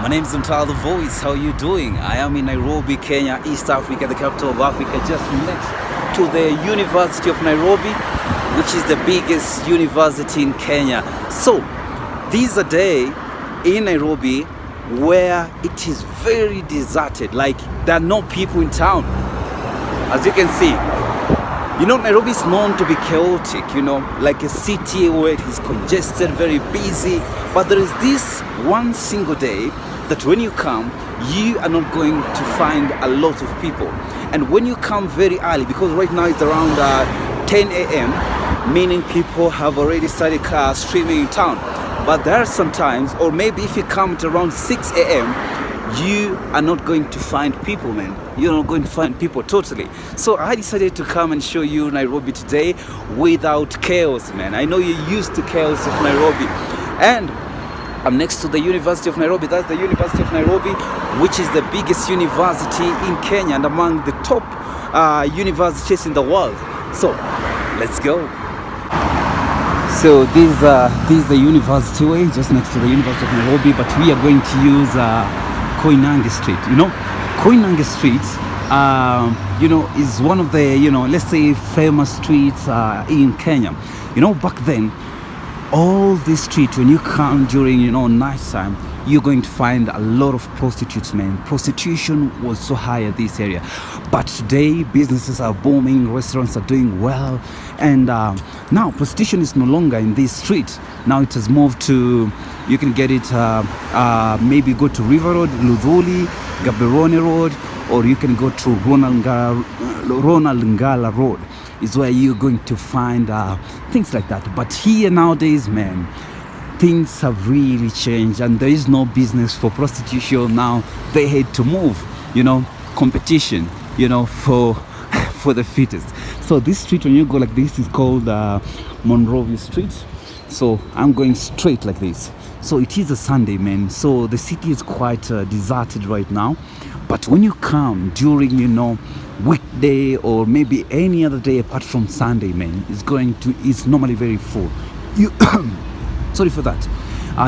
My name is Mtala the Voice. How are you doing? I am in Nairobi, Kenya, East Africa, the capital of Africa, just next to the University of Nairobi, which is the biggest university in Kenya. So, this is a day in Nairobi where it is very deserted, like there are no people in town. As you can see, Nairobi is known to be chaotic, like a city where it is congested, very busy. But there is this one single day that when you come, you are not going to find a lot of people. And when you come very early, because right now it's around 10 a.m., meaning people have already started streaming in town. But there are some times, or maybe if you come at around 6 a.m., you are not going to find people, man. You're not going to find people totally. So I decided to come and show you Nairobi today without chaos, man. I know you're used to chaos of Nairobi. And I'm next to the University of Nairobi. That's the University of Nairobi, which is the biggest university in Kenya and among the top universities in the world. So let's go. So this is the university way, just next to the University of Nairobi, but we are going to use Koinange Street. Koinange Street, is one of the, let's say famous streets in Kenya. Back then, all this street, when you come during, night time, you're going to find a lot of prostitutes, man. Prostitution was so high at this area. But today, businesses are booming, restaurants are doing well. And now, prostitution is no longer in this street. Now it has moved to, you can get it, maybe go to River Road, Ludhuli, Gaborone Road, or you can go to Ronald Ngala Road. Is where you're going to find things like that. But here nowadays, man, things have really changed, and there is no business for prostitution now. They had to move, competition, for the fittest. So this street, when you go like this, is called Monrovia Street. So I'm going straight like this. So it is a Sunday, man. So the city is quite deserted right now. But when you come during, weekday or maybe any other day apart from Sunday, man, it's normally very full. Sorry for that.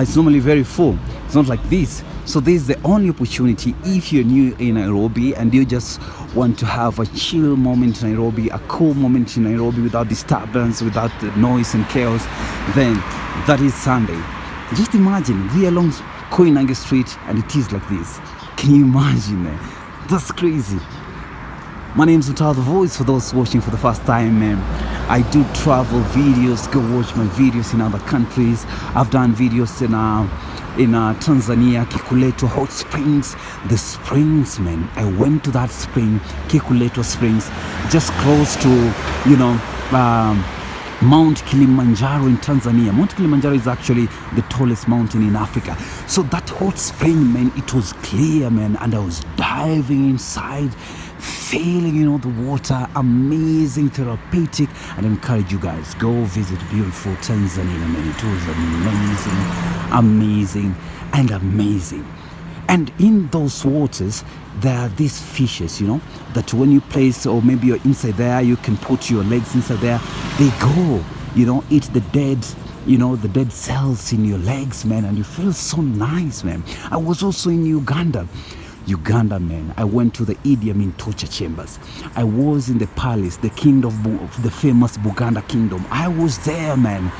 It's normally very full. It's not like this. So this is the only opportunity if you're new in Nairobi and you just want to have a chill moment in Nairobi, a cool moment in Nairobi without disturbance, without the noise and chaos, then that is Sunday. Just imagine, we are along Koinange Street and it is like this. Can you imagine, man? That's crazy. My name is Mtala the Voice, for those watching for the first time, man. I do travel videos, go watch my videos in other countries. I've done videos in Tanzania, Kikuleto Hot Springs. The springs, man. I went to that spring, Kikuleto Springs, just close to, Mount Kilimanjaro in Tanzania. Mount Kilimanjaro is actually the tallest mountain in Africa. So that hot spring, man, it was clear, man, and I was diving inside, feeling, the water, amazing, therapeutic. And I encourage you guys, go visit beautiful Tanzania, man. It was amazing, amazing. And in those waters, there are these fishes, that when you place, or maybe you're inside there, you can put your legs inside there. They go, eat the dead, the dead cells in your legs, man, and you feel so nice, man. I was also in Uganda, man. I went to the Idi Amin torture chambers. I was in the palace, the kingdom of the famous Buganda kingdom. I was there, man.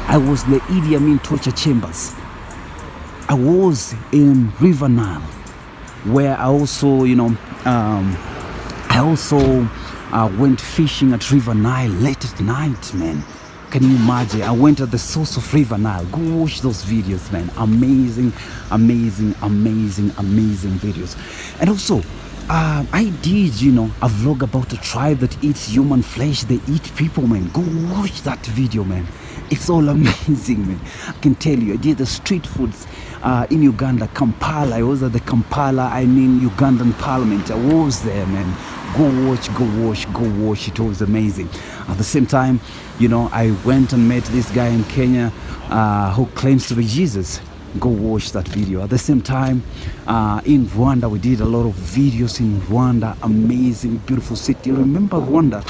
I was in the Idi Amin torture chambers. I was in River Nile, where I also, went fishing at River Nile late at night, man. Can you imagine? I went at the source of River Nile. Go watch those videos, man. Amazing videos. And also, I did, a vlog about a tribe that eats human flesh. They eat people, man. Go watch that video, man. It's all amazing, man. I can tell you, I did the street foods in Uganda, Kampala. I was at the Ugandan parliament. I was there, man. Go watch. It was amazing. At the same time, I went and met this guy in Kenya who claims to be Jesus. Go watch that video. At the same time, in Rwanda, we did a lot of videos in Rwanda. Amazing, beautiful city. Remember Rwanda?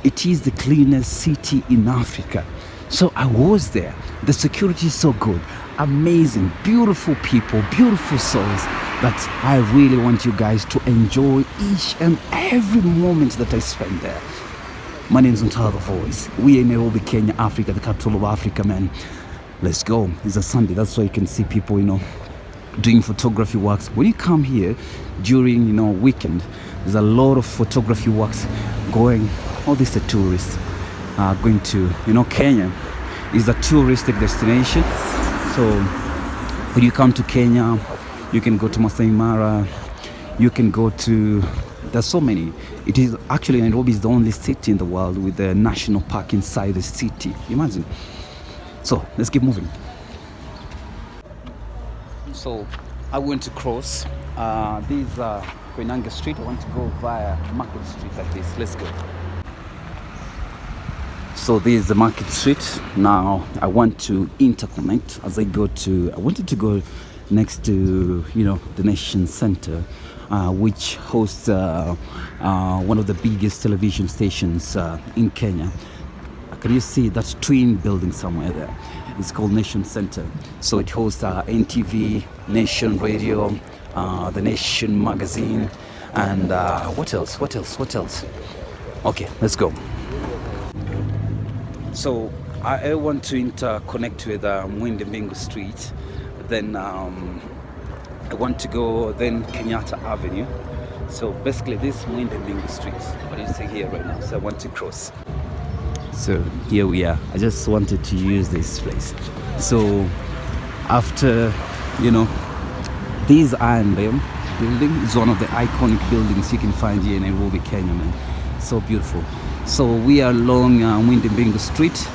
It is the cleanest city in Africa. So I was there. The security is so good. amazing, beautiful people, beautiful souls that I really want you guys to enjoy each and every moment that I spend there. My name is Until the Voice. We are in Nairobi, Kenya, Africa, the capital of Africa, man. Let's go. It's a Sunday. That's why you can see people, doing photography works. When you come here during, weekend, there's a lot of photography works going. All these are tourists going to, Kenya is a touristic destination. So when you come to Kenya, you can go to Masai Mara, you can go to, there's so many. It is actually, Nairobi is the only city in the world with a national park inside the city. Imagine. So let's keep moving. So I want to cross this Koinange Street. I want to go via Market Street like this. Let's go. So this is the Market Street. Now I want to interconnect as I wanted to go next to, the Nation Center, which hosts one of the biggest television stations in Kenya. Can you see that twin building somewhere there? It's called Nation Center. So it hosts NTV, Nation Radio, the Nation magazine, and what else? Okay, let's go. So I want to interconnect with Mwende Mbingu Street. Then I want to go then Kenyatta Avenue. So basically this Mwende Mbingu Street, what you see here right now. So I want to cross. So here we are. I just wanted to use this place. So after, this Iron Dome building is one of the iconic buildings you can find here in Nairobi, Kenya, man. So beautiful. So we are along Mwende Mbingu Street.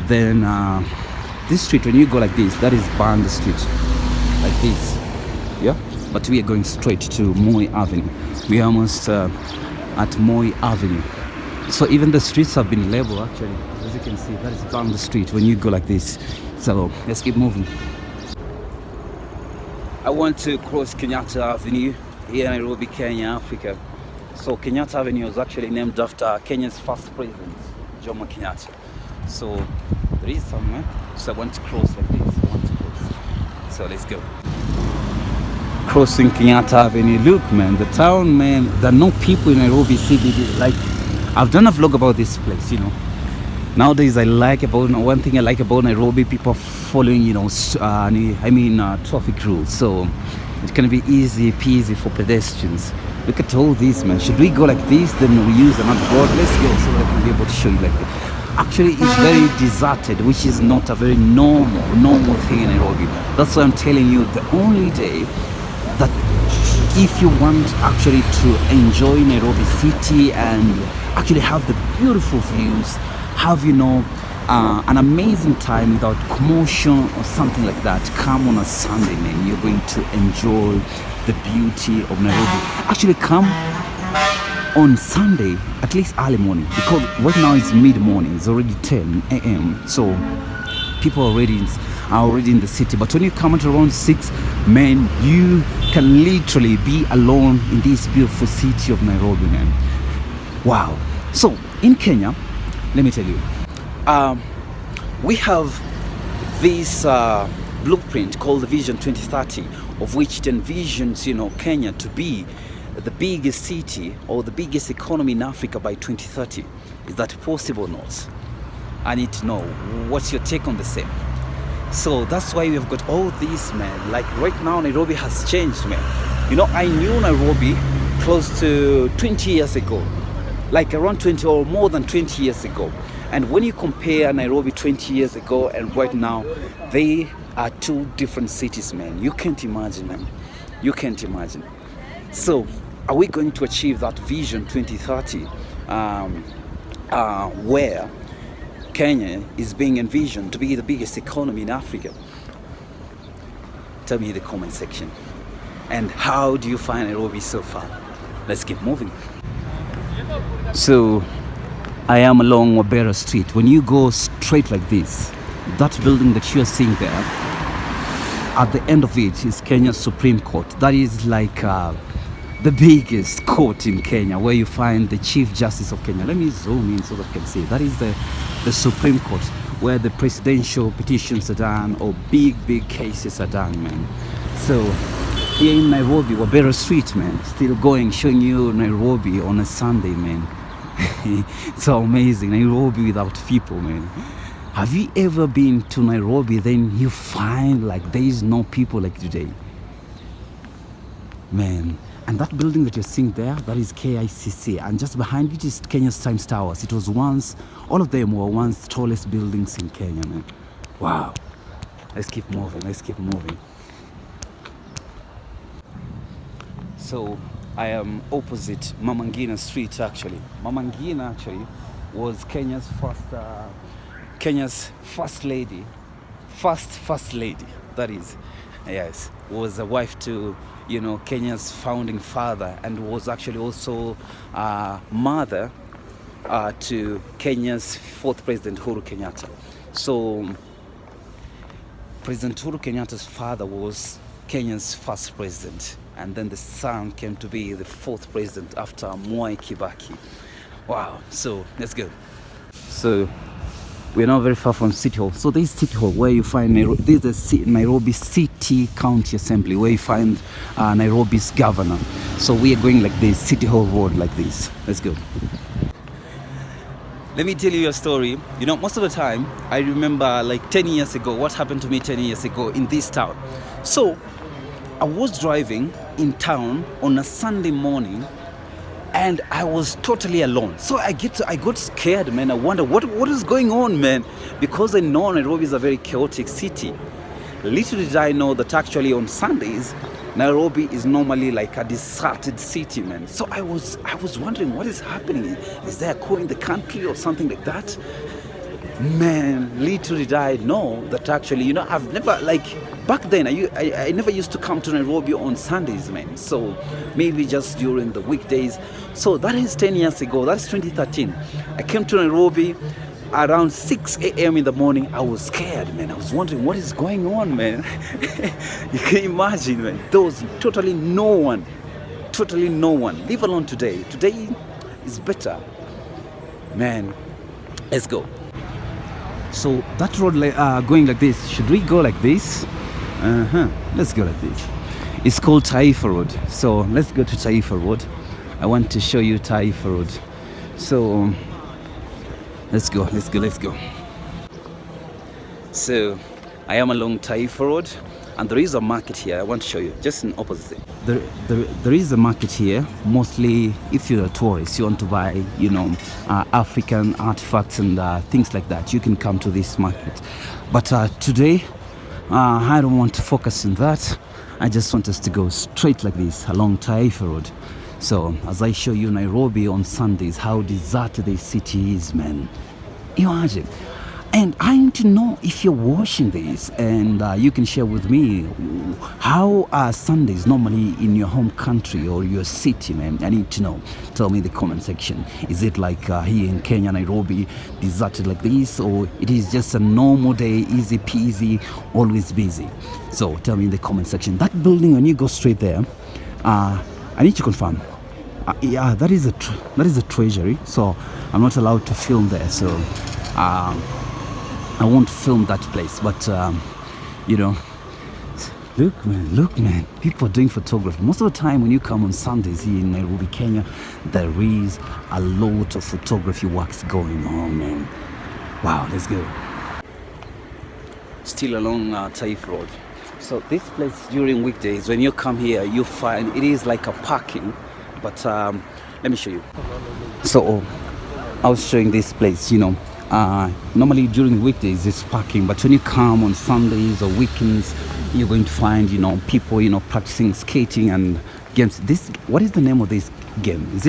Then this street, when you go like this, that is Banda Street, like this. Yeah. But we are going straight to Moi Avenue. We are almost at Moi Avenue. So even the streets have been labeled actually. As you can see, that is Banda Street when you go like this. So let's keep moving. I want to cross Kenyatta Avenue here in Nairobi, Kenya, Africa. So Kenyatta Avenue was actually named after Kenya's first president, Jomo Kenyatta. So there is somewhere. So I want to cross like this. So let's go. Crossing Kenyatta Avenue. Look, man, the town, man. There are no people in Nairobi CBD. Like, I've done a vlog about this place, Nowadays, one thing I like about Nairobi, people are following, traffic rules. So it can be easy peasy for pedestrians. Look at all this, man. Should we go like this? Then we use another road. Let's go so that I can be able to show you like that. Actually, it's very deserted, which is not a very normal thing in Nairobi. That's why I'm telling you, the only day that if you want actually to enjoy Nairobi city and actually have the beautiful views, have an amazing time without commotion or something like that, come on a Sunday, man. You're going to enjoy the beauty of Nairobi. Actually, come on Sunday, at least early morning, because right now it's mid-morning. It's already 10 a.m. So people are already in the city. But when you come at around 6, man, you can literally be alone in this beautiful city of Nairobi, man. Wow. So in Kenya, let me tell you, we have this blueprint called the Vision 2030, of which it envisions, Kenya to be the biggest city or the biggest economy in Africa by 2030. Is that possible or not? I need to know, what's your take on the same? So that's why we've got all these, man. Like right now, Nairobi has changed, man. I knew Nairobi close to 20 years ago, like around 20 or more than 20 years ago. And when you compare Nairobi 20 years ago and right now, they are two different cities, man. You can't imagine, man. You can't imagine. So are we going to achieve that Vision 2030 where Kenya is being envisioned to be the biggest economy in Africa? Tell me in the comment section. And how do you find Nairobi so far? Let's keep moving. So I am along Wabera Street. When you go straight like this, that building that you are seeing there, at the end of it is Kenya's Supreme Court. That is like the biggest court in Kenya, where you find the Chief Justice of Kenya. Let me zoom in so that you can see. That is the Supreme Court. where the presidential petitions are done or big cases are done, man. So here in Nairobi, Wabera Street, man, still going, showing you Nairobi on a Sunday, man. So amazing, Nairobi without people, man. Have you ever been to Nairobi, then you find like there is no people like today, man? And that building that you're seeing there, that is KICC, and just behind it is Kenya's Times Towers. It was once, all of them were once tallest buildings in Kenya, man. Wow. Let's keep moving, let's keep moving. So I am opposite Mama Ngina Street, actually. Mama Ngina actually was Kenya's first lady, that is, yes, was a wife to, you know, Kenya's founding father, and was actually also mother to Kenya's fourth president, Uhuru Kenyatta. So President Uhuru Kenyatta's father was Kenya's first president, and then the son came to be the fourth president after Mwai Kibaki. Wow, so let's go. So we're not very far from City Hall. So this is City Hall where you find this is the Nairobi City County Assembly, where you find Nairobi's governor. So we are going like this, City Hall Road like this. Let's go. Let me tell you a story. You know, most of the time, I remember like 10 years ago, what happened to me 10 years ago in this town. So I was driving in town on a Sunday morning, and I was totally alone. So I got scared, man. I wonder what is going on, man, because I know Nairobi is a very chaotic city. Little did I know that actually on Sundays, Nairobi is normally like a deserted city, man. So I was wondering what is happening. Is there a coup in the country or something like that? Man, little did I know that actually, you know, I've never, like, back then, I never used to come to Nairobi on Sundays, man. So maybe just during the weekdays. So that is 10 years ago. That's 2013. I came to Nairobi around 6 a.m. in the morning. I was scared, man. I was wondering what is going on, man. You can imagine, man. There was totally no one. Totally no one. Leave alone today. Today is better. Man, let's go. So that road going like this, should we go like this? Let's go like this. It's called Taifa Road. So let's go to Taifa Road. I want to show you Taifa Road. So let's go. So I am along Taifa Road, and there is a market here. I want to show you, just in opposite. There is a market here. Mostly, if you're a tourist, you want to buy, you know, African artifacts and things like that, you can come to this market. But today, I don't want to focus on that. I just want us to go straight like this along Taifa Road. So as I show you Nairobi on Sundays, how deserted the city is, man. Imagine. And I need to know if you're watching this, and you can share with me how are Sundays normally in your home country or your city, man. I need to know. Tell me in the comment section. Is it like here in Kenya, Nairobi, deserted like this, or it is just a normal day, easy peasy, always busy? So tell me in the comment section. That building, when you go straight there, I need to confirm. Yeah, that is a treasury. So I'm not allowed to film there. So I won't film that place, but you know, look man, people are doing photography. Most of the time when you come on Sundays here in Nairobi, Kenya, there is a lot of photography works going on, man. Wow, let's go. Still along Taifa Road. So this place during weekdays, when you come here, you find it is like a parking, but let me show you. So I was showing this place, you know. Normally during weekdays it's parking, but when you come on Sundays or weekends, you're going to find, you know, people, you know, practicing skating and games. This, what is the name of this game? Is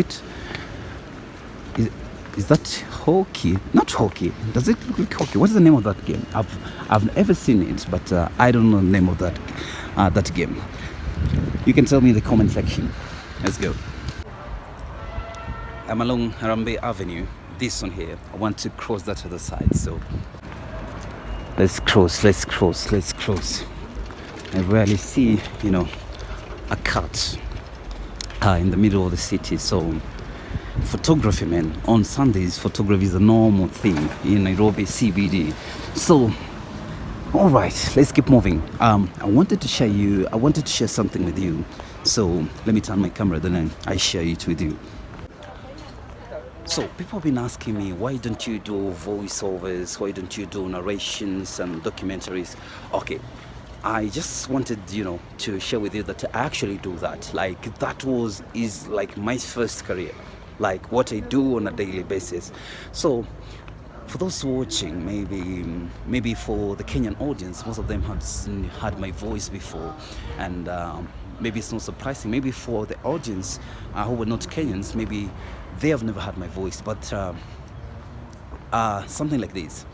that hockey? Not hockey. Does it look like hockey? What is the name of that game? I've never seen it, but I don't know the name of that game. You can tell me in the comment section. Let's go. I'm along Harambee Avenue. This one here, I want to cross that to the side, so let's cross. I rarely see, you know, a cut in the middle of the city, so photography, man. On Sundays, photography is a normal thing in Nairobi CBD. So, all right, let's keep moving. I wanted to share something with you. So let me turn my camera, then I share it with you. So people have been asking me, why don't you do voiceovers? Why don't you do narrations and documentaries? Okay, I just wanted, to share with you that I actually do that. Like is like my first career, like what I do on a daily basis. So for those watching, maybe for the Kenyan audience, most of them have had my voice before, and maybe it's not surprising. Maybe for the audience who were not Kenyans, maybe they have never heard my voice. But something like this: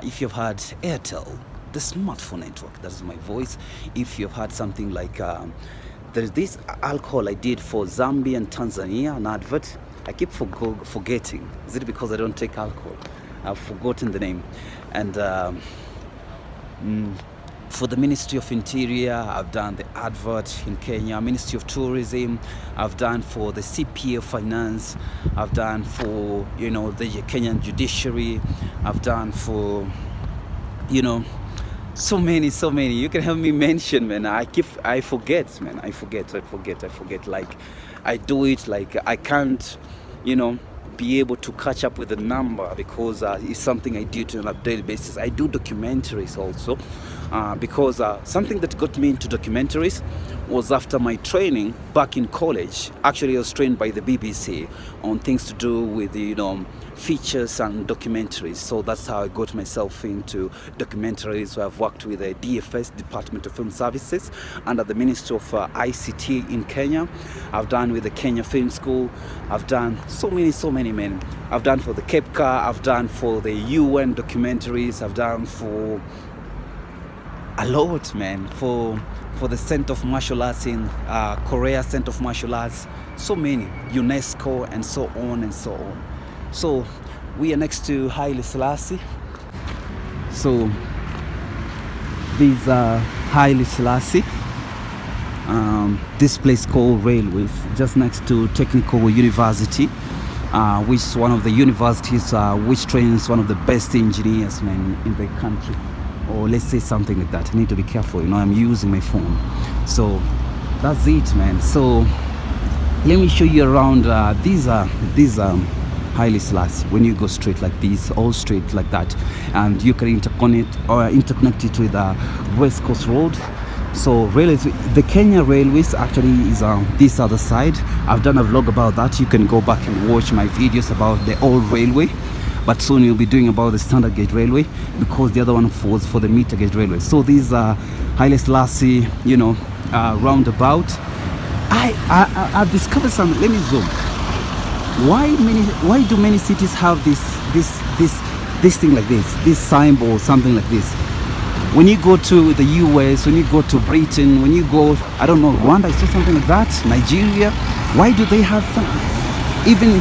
if you've had Airtel, the smartphone network, that is my voice. If you've had something like there's this alcohol I did for Zambia and Tanzania, an advert. I keep forgetting. Is it because I don't take alcohol? I've forgotten the name. And for the Ministry of Interior, I've done the advert in Kenya. Ministry of Tourism, I've done for the CPA Finance. I've done for, the Kenyan Judiciary. I've done for, so many. You can help me mention, man. I forget, man. I forget. Like, I do it like I can't, be able to catch up with the number, because it's something I do on a daily basis. I do documentaries also, because something that got me into documentaries was after my training back in college. Actually, I was trained by the BBC on things to do with features and documentaries. So that's how I got myself into documentaries. So I've worked with the DFS, Department of Film Services, under the Ministry of ICT in Kenya. I've done with the Kenya Film School. I've done so many, men. I've done for the KEPCA. I've done for the UN documentaries. I've done for a lot, man. For the Center of Martial Arts in Korea, Center of Martial Arts. So many, UNESCO, and so on and so on. So we are next to Haile Selassie. So these are Haile Selassie. This place called Railways, just next to Technical University, which is one of the universities which trains one of the best engineers, man, in the country. Or let's say something like that. I need to be careful, I'm using my phone. So that's it, man. So let me show you around. These are Haile Selassie. When you go straight like this, all straight like that, and you can interconnect it with West Coast Road. So railways, the Kenya Railways actually is on this other side. I've done a vlog about that. You can go back and watch my videos about the old railway, but soon you'll be doing about the standard gauge railway, because the other one was for the meter gauge railway. So these are Haile Selassie, roundabout. I've discovered something. Let me zoom. Why do many cities have this thing like this signboard, something like this? When you go to the US, when you go to Britain, when you go, I don't know, Rwanda, I saw something like that, Nigeria, why do they have that? Even,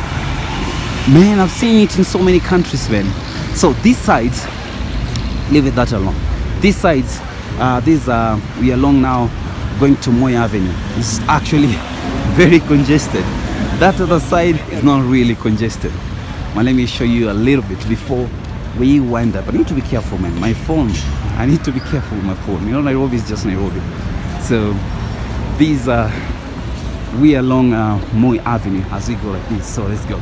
man, I've seen it in so many countries, man. So these sides, leave it that alone. These sides, we are along now going to Moi Avenue. It's actually very congested. That other side is not really congested. But let me show you a little bit before we wind up. I need to be careful, man. My phone, I need to be careful with my phone. Nairobi is just Nairobi. So these are, we are along Moi Avenue as we go like this. So let's go.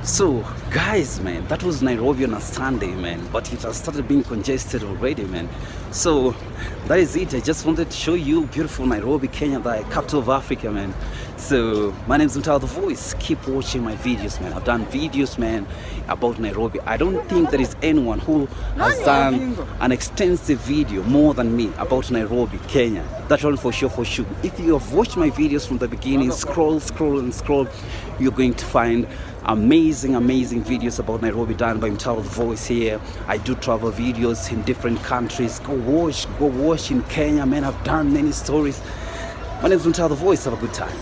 So guys, man, that was Nairobi on a Sunday, man, but it has started being congested already, man. So that is it. I just wanted to show you beautiful Nairobi, Kenya, the capital of Africa, man. So my name is Mtao the Voice. Keep watching my videos, man. I've done videos, man, about Nairobi. I don't think there is anyone who has done an extensive video more than me about Nairobi, Kenya. That's all for sure. If you have watched my videos from the beginning, scroll, you're going to find amazing videos about Nairobi done by Mtao the Voice here. I do travel videos in different countries. Go watch in Kenya, man. I've done many stories. My name is Mtao the Voice. Have a good time.